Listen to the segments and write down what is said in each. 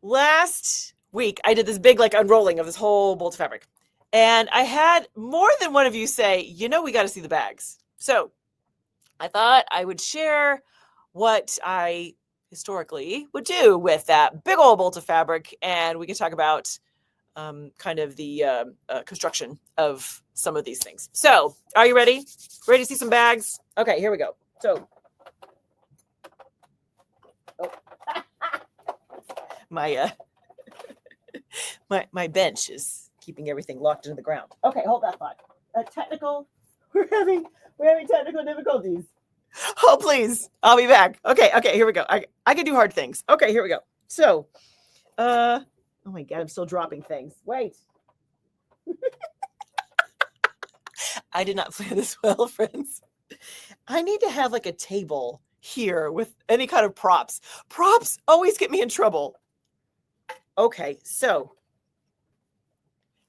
last week I did this big like unrolling of this whole bolt of fabric. And I had more than one of you say, we got to see the bags. So I thought I would share what I historically would do with that big old bolt of fabric. And we can talk about kind of the construction of some of these things. So are you ready? Ready to see some bags? Okay, here we go. So my my bench is keeping everything locked into the ground. Okay, hold that thought. We're having technical difficulties. Oh, please. I'll be back. Okay, here we go. I can do hard things. Okay, here we go. So, oh my God, I'm still dropping things. Wait. I did not plan this well, friends. I need to have like a table here with any kind of props. Props always get me in trouble. Okay, so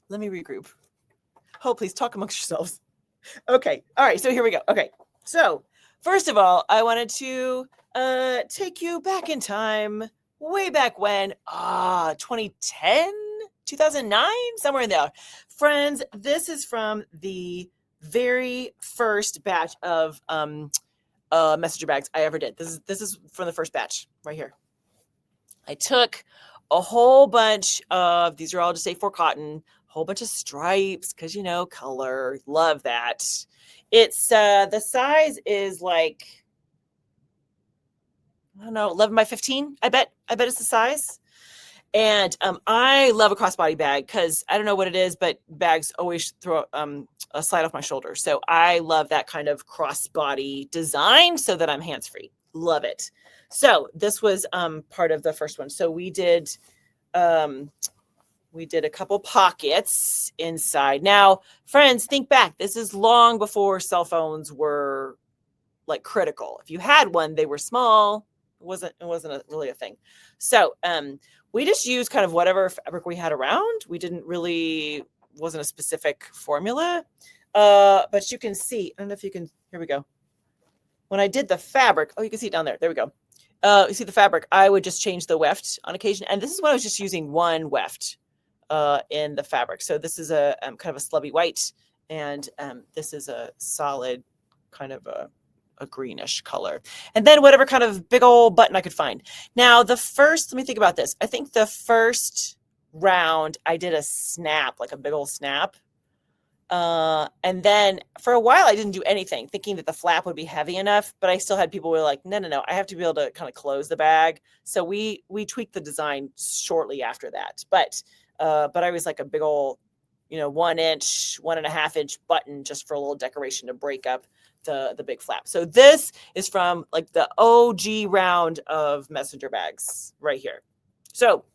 let me regroup. Oh, please talk amongst yourselves. Okay, all right, so here we go. Okay, so first of all, I wanted to take you back in time, way back when, 2010, 2009, somewhere in there. Friends, this is from the very first batch of messenger bags I ever did. This is from the first batch right here. I took a whole bunch of, these are all just A4 cotton, whole bunch of stripes, because color, love that. It's the size is like, I don't know, 11 by 15. I bet it's the size. And I love a crossbody bag because I don't know what it is, but bags always throw a slide off my shoulder. So I love that kind of crossbody design so that I'm hands-free. Love it. So this was part of the first one. So we did a couple pockets inside. Now, friends, think back. This is long before cell phones were like critical. If you had one, they were small. It wasn't really a thing. So we just used kind of whatever fabric we had around. We wasn't a specific formula. But you can see, I don't know if you can, here we go. When I did the fabric, you can see it down there. There we go. You see the fabric, I would just change the weft on occasion. And this is when I was just using one weft in the fabric. So this is a kind of a slubby white, and this is a solid kind of a greenish color. And then whatever kind of big old button I could find. Now let me think about this. I think the first round I did a snap, like a big old snap. And then for a while I didn't do anything, thinking that the flap would be heavy enough, but I still had people who were like, no, I have to be able to kind of close the bag. So we tweaked the design shortly after that. But I was like a big old, 1 inch, 1.5 inch button just for a little decoration to break up the big flap. So this is from like the OG round of messenger bags right here. So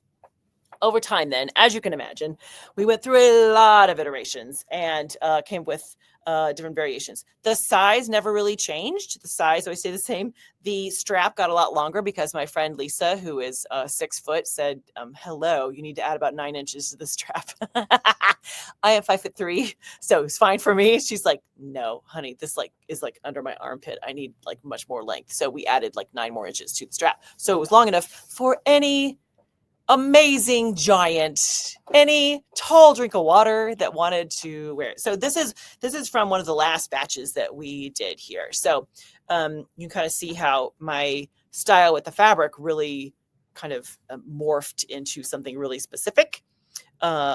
over time then, as you can imagine, we went through a lot of iterations and came with different variations. The size never really changed. The size always stayed the same. The strap got a lot longer because my friend Lisa, who is 6 foot, said, hello, you need to add about 9 inches to the strap. I am 5'3", so it's fine for me. She's like, no, honey, this is under my armpit. I need much more length. So we added 9 more inches to the strap. So it was long enough for any amazing giant, any tall drink of water that wanted to wear it. So this is from one of the last batches that we did here. So you kind of see how my style with the fabric really kind of morphed into something really specific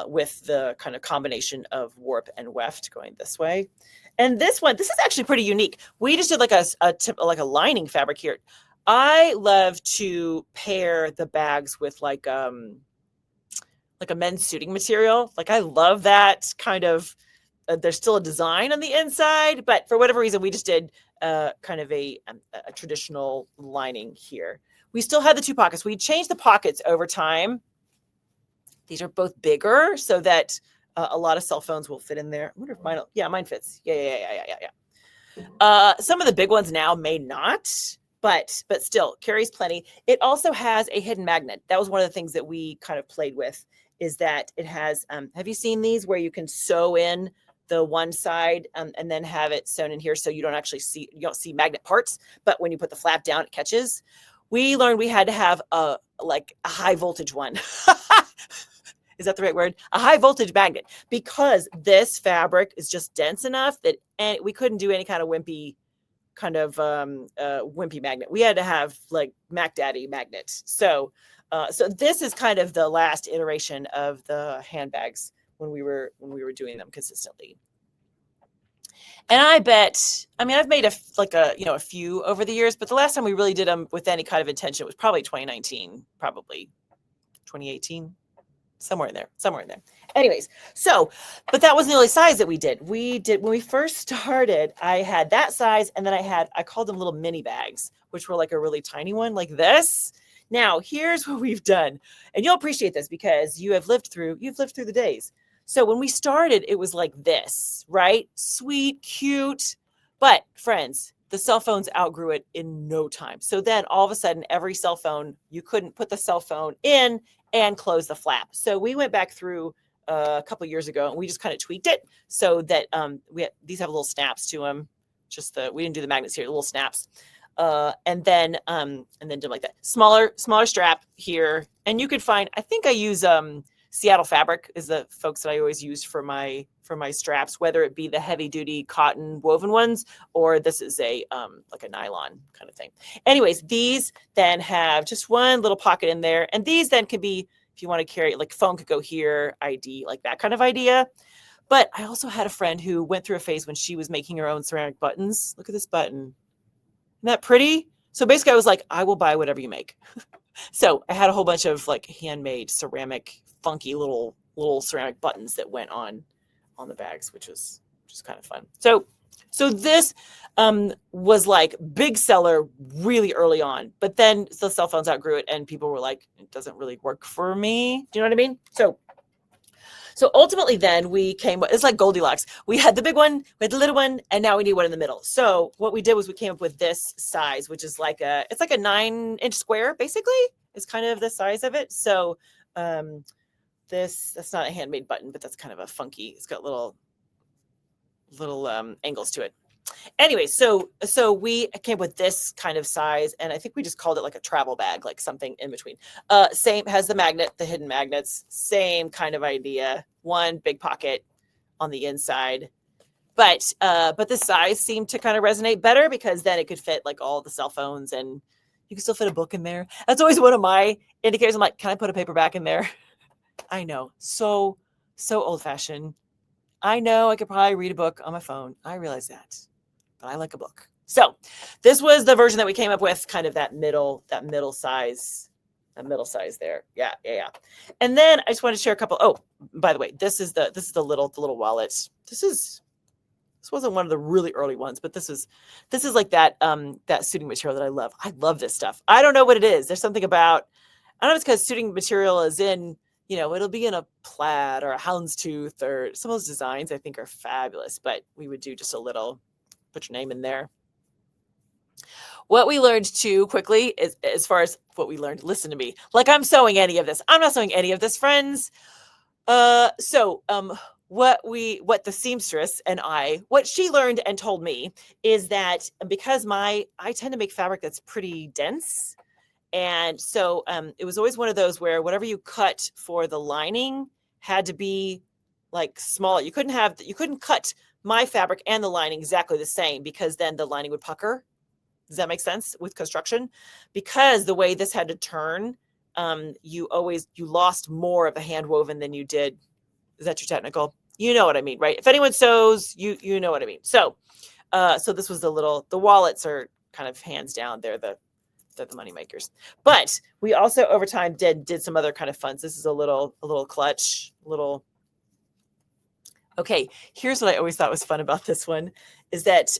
with the kind of combination of warp and weft going this way. And this is actually pretty unique. We just did like a lining fabric here. I love to pair the bags with like a men's suiting material. I love that kind of, there's still a design on the inside, but for whatever reason, we just did kind of a traditional lining here. We still had the 2 pockets. We changed the pockets over time. These are both bigger so that a lot of cell phones will fit in there. I wonder if mine fits. Yeah. Some of the big ones now may not. But still carries plenty. It also has a hidden magnet. That was one of the things that we kind of played with, is that it has, have you seen these where you can sew in the one side and then have it sewn in here so you don't see magnet parts, but when you put the flap down, it catches? we learned we had to have a high voltage one. Is that the right word? A high voltage magnet, because this fabric is just dense enough that we couldn't do any kind of wimpy magnet. We had to have like Mac Daddy magnets. So this is kind of the last iteration of the handbags when we were doing them consistently. And I bet, I mean, I've made a few over the years, but the last time we really did them with any kind of intention was probably 2019, probably 2018. Somewhere in there. Anyways, but that wasn't the only size that we did. When we first started, I had that size, and then I called them little mini bags, which were like a really tiny one like this. Now, here's what we've done, and you'll appreciate this because you've lived through the days. So when we started, it was like this, right? Sweet, cute, but friends, the cell phones outgrew it in no time. So then all of a sudden, every cell phone, you couldn't put the cell phone in and close the flap. So we went back through a couple of years ago and we just kind of tweaked it so that these have little snaps to them. We didn't do the magnets here, the little snaps. And then do like that. Smaller strap here. And you could find, I think I use Seattle Fabric is the folks that I always use for my straps, whether it be the heavy duty cotton woven ones, or this is a nylon kind of thing. Anyways, these then have just one little pocket in there. And these then could be, if you want to carry, like phone could go here, ID, like that kind of idea. But I also had a friend who went through a phase when she was making her own ceramic buttons. Look at this button. Isn't that pretty? So basically I was like, I will buy whatever you make. So I had a whole bunch of like handmade ceramic, funky little ceramic buttons that went on the bags, which was just kind of fun. So this was like big seller really early on, but then the cell phones outgrew it and people were like, it doesn't really work for me. Do you know what I mean? So ultimately then it's like Goldilocks. We had the big one, we had the little one, and now we need one in the middle. So what we did was we came up with this size, which is it's like a 9-inch square, basically. It's kind of the size of it. So that's not a handmade button, but that's kind of a funky, it's got little angles to it. Anyway, so we came up with this kind of size, and I think we just called it like a travel bag, like something in between. Same, has the hidden magnets, same kind of idea. One big pocket on the inside, but the size seemed to kind of resonate better because then it could fit like all the cell phones, and you can still fit a book in there. That's always one of my indicators. I'm like, can I put a paperback in there? I know, so old fashioned. I know I could probably read a book on my phone. I realize that. But I like a book. So this was the version that we came up with, kind of that middle size there. Yeah. And then I just wanted to share a couple. Oh, by the way, this is the little wallet. This wasn't one of the really early ones, but this is like that suiting material that I love. I love this stuff. I don't know what it is. There's something about, I don't know if it's because suiting material is in, it'll be in a plaid or a houndstooth, or some of those designs I think are fabulous, but we would do just a little, put your name in there. What we learned too quickly is, as far as what we learned, listen to me, like I'm sewing any of this. I'm not sewing any of this, friends. What the seamstress and what she learned and told me is that because I tend to make fabric that's pretty dense. And so it was always one of those where whatever you cut for the lining had to be like small. You couldn't cut my fabric and the lining exactly the same, because then the lining would pucker. Does that make sense with construction? Because the way this had to turn, you lost more of the hand woven than you did. Is that too technical? You know what I mean, right? If anyone sews, you know what I mean. So this was the wallets are kind of hands down. They're the money makers. But we also over time did some other kind of funds. This is a little clutch, Okay, here's what I always thought was fun about this one is that,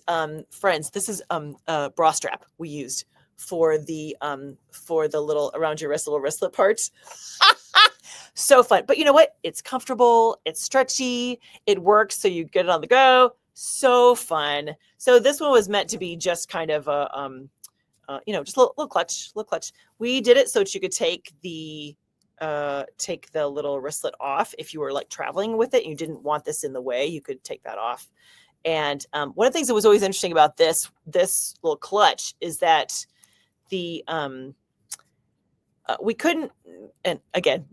friends, this is a bra strap we used for the little around your wrist, little wristlet parts. So fun. But you know what? It's comfortable, it's stretchy, it works, so you get it on the go. So fun. So this one was meant to be just kind of a just a little clutch. We did it so that you could take the little wristlet off if you were like traveling with it and you didn't want this in the way. You could take that off. And one of the things that was always interesting about this little clutch is that the we couldn't, and again,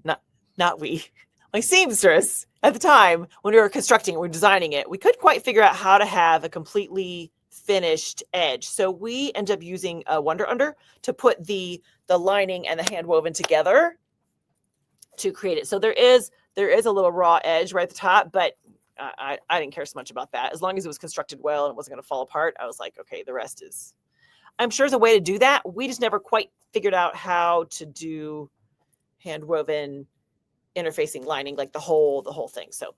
not we, my seamstress at the time when we were constructing, we were designing it, we couldn't quite figure out how to have a completely finished edge. So we ended up using a Wonder Under to put the lining and the hand woven together to create it. So there is a little raw edge right at the top, but I didn't care so much about that. As long as it was constructed well and it wasn't going to fall apart, I was like, okay, the rest is, I'm sure there's a way to do that. We just never quite figured out how to do hand woven interfacing lining, like the whole thing. So,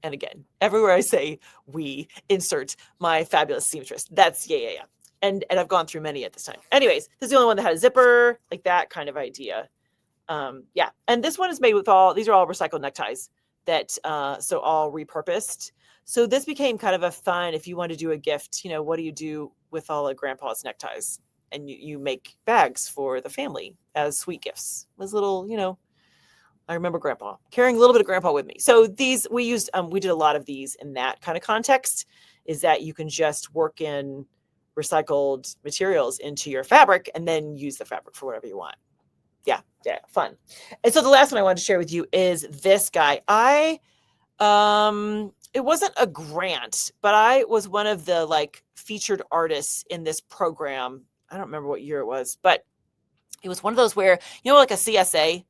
and again, everywhere I say we, insert my fabulous seamstress. That's yeah. And I've gone through many at this time. Anyways, this is the only one that had a zipper, like that kind of idea. Yeah. And this one is made with these are all recycled neckties that, so all repurposed. So this became kind of a fun, if you want to do a gift, what do you do with all of grandpa's neckties? And you make bags for the family as sweet gifts. It was little, I remember grandpa carrying a little bit of grandpa with me. So these we used, we did a lot of these in that kind of context, is that you can just work in recycled materials into your fabric and then use the fabric for whatever you want. Yeah, fun. And so the last one I wanted to share with you is this guy. It wasn't a grant, but I was one of the featured artists in this program. I don't remember what year it was, but it was one of those where, like a CSA,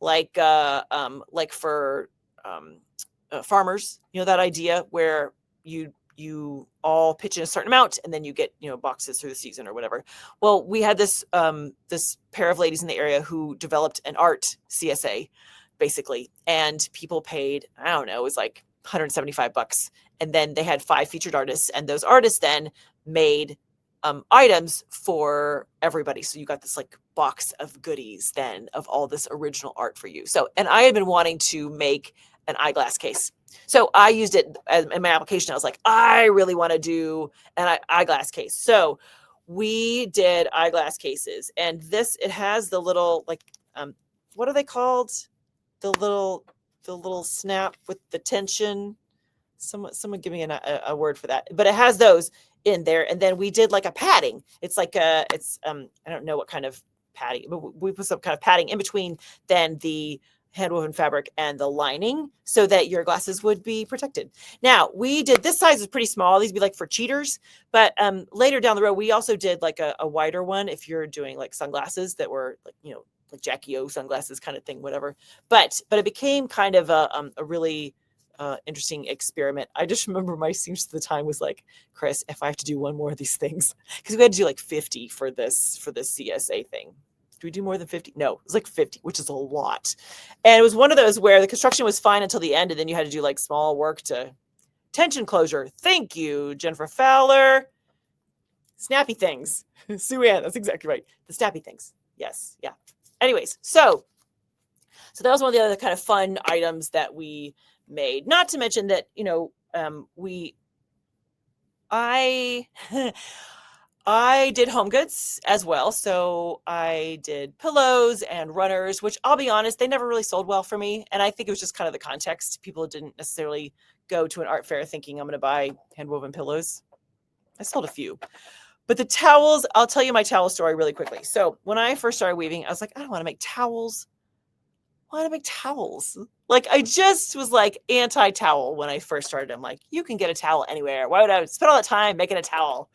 like for farmers, that idea where you all pitch in a certain amount and then you get, boxes through the season or whatever. Well, we had this pair of ladies in the area who developed an art CSA basically, and people paid, I don't know, it was like $175. And then they had 5 featured artists, and those artists then made items for everybody. So you got this box of goodies then of all this original art for you. So, and I had been wanting to make an eyeglass case. So I used it in my application. I was like, I really want to do an eyeglass case. So we did eyeglass cases, and it has the little, what are they called? The little snap with the tension. Someone give me a word for that, but it has those in there. And then we did a padding. It's I don't know what kind of padding, but we put some kind of padding in between then the handwoven fabric and the lining so that your glasses would be protected. Now we did, this size is pretty small. These would be for cheaters, but later down the road, we also did a wider one if you're doing sunglasses that were like Jackie O sunglasses kind of thing, whatever. But it became kind of a really interesting experiment. I just remember my seamstress at the time was like, Chris, if I have to do one more of these things, because we had to do 50 for this CSA thing. Do we do more than 50? No, it was 50, which is a lot. And it was one of those where the construction was fine until the end, and then you had to do small work to tension closure. Thank you, Jennifer Fowler. Snappy things. Sue Ann, that's exactly right. The snappy things. Yes, yeah. Anyways, so that was one of the other kind of fun items that we made. Not to mention that, I did home goods as well. So I did pillows and runners, which I'll be honest, they never really sold well for me. And I think it was just kind of the context. People didn't necessarily go to an art fair thinking I'm going to buy handwoven pillows. I sold a few. But the towels, I'll tell you my towel story really quickly. So when I first started weaving, I was like, I don't want to make towels. Why do I make towels? I just was anti-towel when I first started. I'm like, you can get a towel anywhere. Why would I spend all that time making a towel?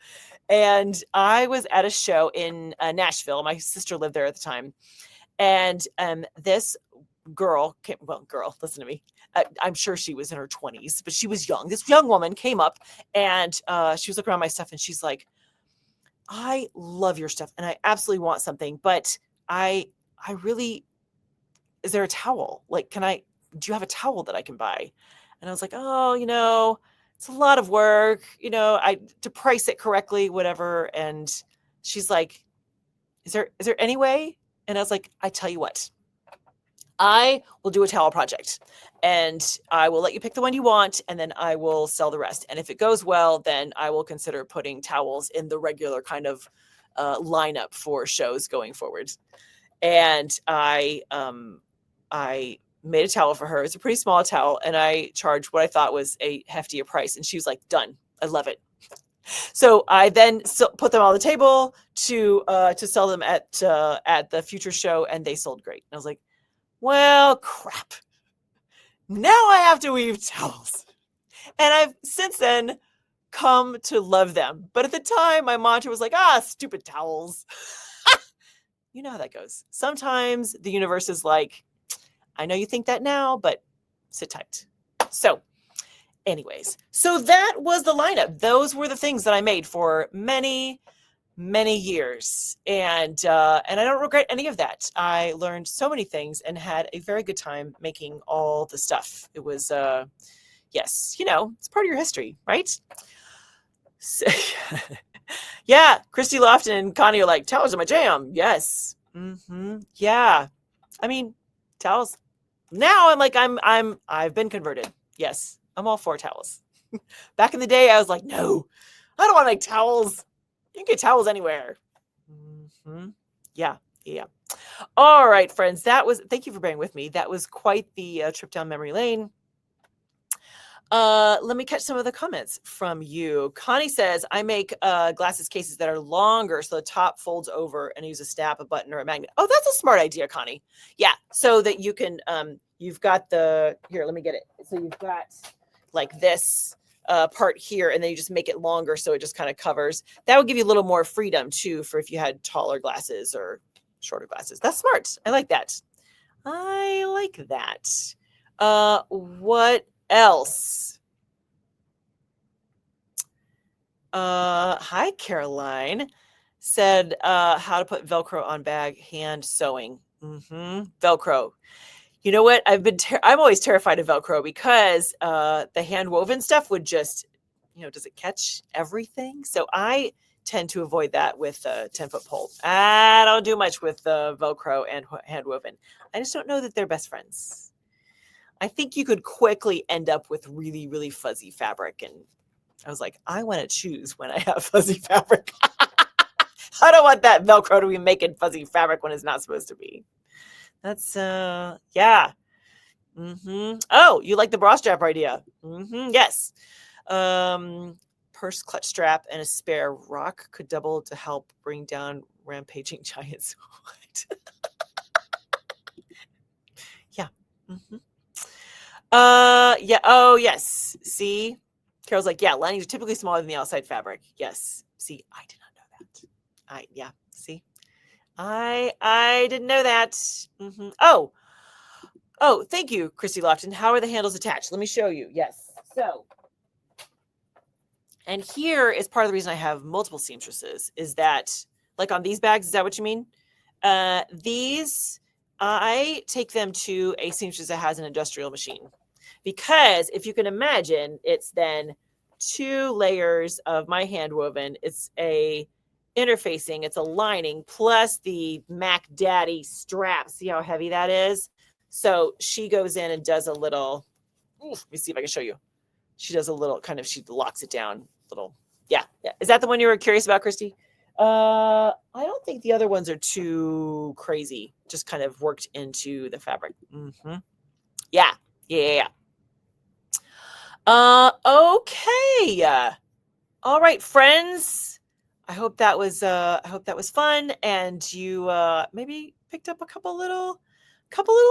And I was at a show in Nashville. My sister lived there at the time. And this girl, listen to me. I'm sure she was in her 20s, but she was young. This young woman came up and she was looking around my stuff and she's like, I love your stuff and I absolutely want something, but I really, is there a towel? Do you have a towel that I can buy? And I was like, oh, it's a lot of work, to price it correctly, whatever. And she's like, is there any way? And I was like, I tell you what, I will do a towel project and I will let you pick the one you want. And then I will sell the rest. And if it goes well, then I will consider putting towels in the regular kind of lineup for shows going forward. And I made a towel for her. It's a pretty small towel. And I charged what I thought was a heftier price. And she was like, done. I love it. So I then put them on the table to sell them at the future show, and they sold great. And I was like, well, crap. Now I have to weave towels. And I've since then come to love them. But at the time, my mantra was like, stupid towels. You know how that goes. Sometimes the universe is like, I know you think that now, but sit tight. So anyways, so that was the lineup. Those were the things that I made for many, many years. And I don't regret any of that. I learned so many things and had a very good time making all the stuff. It was, yes, it's part of your history, right? So, yeah, Christy Lofton and Connie are like, towels are my jam. Yes. Yeah. I mean, towels. Now I'm like, I've been converted. Yes. I'm all for towels. Back in the day, I was like, no, I don't want to make towels. You can get towels anywhere. Yeah. All right, friends. Thank you for bearing with me. That was quite the trip down memory lane. Let me catch some of the comments from you. Connie says, I make glasses cases that are longer so the top folds over and use a snap, a button, or a magnet. Oh, that's a smart idea, Connie. Yeah, so that you can, you've got here, let me get it. So you've got like this part here, and then you just make it longer so it just kind of covers. That would give you a little more freedom too for if you had taller glasses or shorter glasses. That's smart. I like that. What else? Hi, Caroline. Said how to put Velcro on bag, hand sewing. Velcro. You know what? I'm always terrified of Velcro because the hand woven stuff would just, does it catch everything? So I tend to avoid that with a 10-foot pole. I don't do much with Velcro and hand woven. I just don't know that they're best friends. I think you could quickly end up with really, really fuzzy fabric. And I was like, I want to choose when I have fuzzy fabric. I don't want that Velcro to be making fuzzy fabric when it's not supposed to be. That's, yeah. Oh, you like the bra strap idea? Yes. Purse clutch strap and a spare rock could double to help bring down rampaging giants. Yeah. Yeah. Oh, yes. See, Carol's like, yeah, linings are typically smaller than the outside fabric. Yes. See, I did not know that. Yeah. See, I didn't know that. Oh, thank you, Christy Lofton. How are the handles attached? Let me show you. Yes. So, and here is part of the reason I have multiple seamstresses is that, like on these bags, is that what you mean? These, I take them to a seamstress that has an industrial machine. Because if you can imagine, it's then 2 layers of my hand woven. It's a interfacing, it's a lining, plus the Mac Daddy strap. See how heavy that is? So she goes in and does a little, let me see if I can show you. She does a little kind of, she locks it down little. Yeah. Is that the one you were curious about, Christy? I don't think the other ones are too crazy. Just kind of worked into the fabric. Yeah. Okay. All right, friends. I hope that was fun, and you maybe picked up a couple little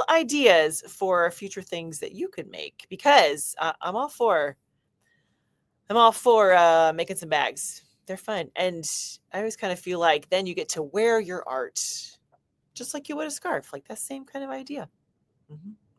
ideas for future things that you could make, because I'm all for making some bags. They're fun, and I always kind of feel like then you get to wear your art just like you would a scarf, like that same kind of idea.